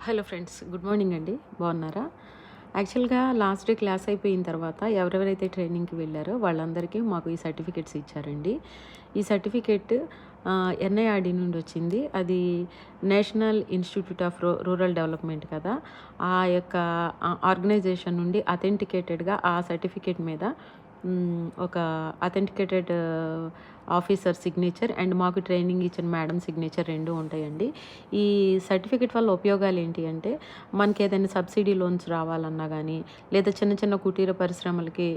Hello friends, good morning అండి. బాగున్నారా? యాక్చువల్గా లాస్ట్ డే క్లాస్ అయిపోయిన తర్వాత ఎవరెవరైతే ట్రైనింగ్కి వెళ్ళారో వాళ్ళందరికీ మాకు ఈ సర్టిఫికెట్స్ ఇచ్చారండి. ఈ సర్టిఫికెట్ ఎన్ఐఆర్డి నుండి వచ్చింది. అది national institute of rural development కదా, ఆ యొక్క ఆర్గనైజేషన్ నుండి అథెంటికేటెడ్గా ఆ సర్టిఫికెట్ మీద ఒక అథెంటికేటెడ్ ఆఫీసర్ సిగ్నేచర్ అండ్ మాకు ట్రైనింగ్ ఇచ్చిన మేడం సిగ్నేచర్ రెండు ఉంటాయండి. ఈ సర్టిఫికెట్ వల్ల ఉపయోగాలు ఏంటి అంటే, మనకి ఏదైనా సబ్సిడీ లోన్స్ రావాలన్నా కానీ, లేదా చిన్న చిన్న కుటీర పరిశ్రమలకి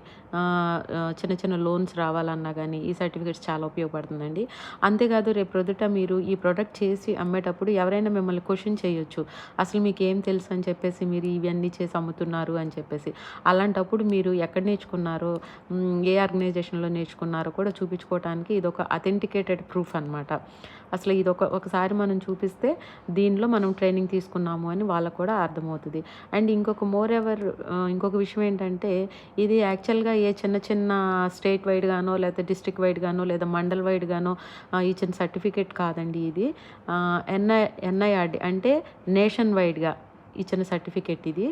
చిన్న చిన్న లోన్స్ రావాలన్నా కానీ ఈ సర్టిఫికెట్స్ చాలా ఉపయోగపడుతుందండి. అంతేకాదు రేపు ప్రొద్దుట మీరు ఈ ప్రోడక్ట్ చేసి అమ్మేటప్పుడు ఎవరైనా మిమ్మల్ని క్వశ్చన్ చేయొచ్చు, అసలు మీకు ఏం తెలుసు అని చెప్పేసి మీరు ఇవన్నీ చేసి అమ్ముతున్నారు అని చెప్పేసి. అలాంటప్పుడు మీరు ఎక్కడ నేర్చుకున్నారో, ఏ ఆర్గనైజేషన్లో నేర్చుకున్నారో కూడా చూపించుకోవడానికి ఇది ఒక అథెంటికేటెడ్ ప్రూఫ్ అనమాట. అసలు ఇది ఒకసారి మనం చూపిస్తే దీనిలో మనం ట్రైనింగ్ తీసుకున్నాము అని వాళ్ళకు కూడా అర్థమవుతుంది. అండ్ ఇంకొక విషయం ఏంటంటే, ఇది యాక్చువల్గా ఏ చిన్న చిన్న స్టేట్ వైడ్గానో లేదా డిస్ట్రిక్ట్ వైడ్గానో లేదా మండల్ వైడ్గానో ఇచ్చిన సర్టిఫికేట్ కాదండి. ఇది ఎన్ఐఆర్డి అంటే నేషన్ వైడ్గా ఇచ్చిన సర్టిఫికెట్ ఇది.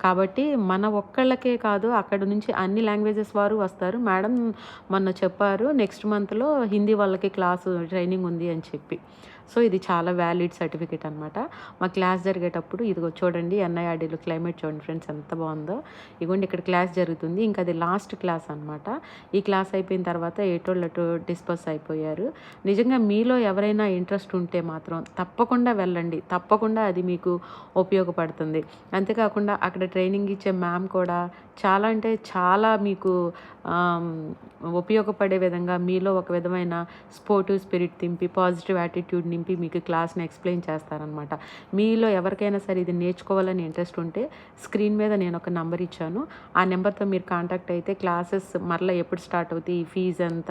కాబట్టి మన ఒక్కళ్ళకే కాదు, అక్కడ నుంచి అన్ని లాంగ్వేజెస్ వారు వస్తారు. మేడం మొన్న చెప్పారు, నెక్స్ట్ మంత్లో హిందీ వాళ్ళకి క్లాసు ట్రైనింగ్ ఉంది అని చెప్పి. సో ఇది చాలా వ్యాలిడ్ సర్టిఫికేట్ అనమాట. మా క్లాస్ జరిగేటప్పుడు ఇదిగో చూడండి, ఎన్ఐఆర్డీలో క్లైమేట్ చూడండి ఫ్రెండ్స్ ఎంత బాగుందో. ఇదిగోండి ఇక్కడ క్లాస్ జరుగుతుంది, ఇంకా అది లాస్ట్ క్లాస్ అనమాట. ఈ క్లాస్ అయిపోయిన తర్వాత ఎటోళ్ళు అటు డిస్పర్స్ అయిపోయారు. నిజంగా మీలో ఎవరైనా ఇంట్రెస్ట్ ఉంటే మాత్రం తప్పకుండా వెళ్ళండి, తప్పకుండా అది మీకు ఉపయోగపడుతుంది. అంతేకాకుండా అక్కడ ట్రైనింగ్ ఇచ్చే మ్యామ్ కూడా చాలా అంటే చాలా మీకు ఉపయోగపడే విధంగా మీలో ఒక విధమైన స్పోర్టివ్ స్పిరిట్ నింపి, పాజిటివ్ యాటిట్యూడ్ నింపి మీకు క్లాస్ని ఎక్స్ప్లెయిన్ చేస్తారనమాట. మీలో ఎవరికైనా సరే ఇది నేర్చుకోవాలని ఇంట్రెస్ట్ ఉంటే స్క్రీన్ మీద నేను ఒక నెంబర్ ఇచ్చాను, ఆ నెంబర్తో మీరు కాంటాక్ట్ అయితే క్లాసెస్ మరలా ఎప్పుడు స్టార్ట్ అవుతాయి, ఫీజు ఎంత,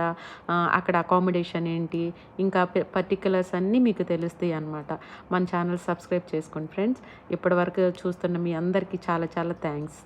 అక్కడ అకామిడేషన్ ఏంటి, ఇంకా పర్టికులర్స్ అన్నీ మీకు తెలుస్తాయి అనమాట. మన ఛానల్ సబ్స్క్రైబ్ చేసుకోండి ఫ్రెండ్స్. ఇప్పటివరకు చూస్తున్న మీ అందరికీ చాలా చాలా థ్యాంక్స్.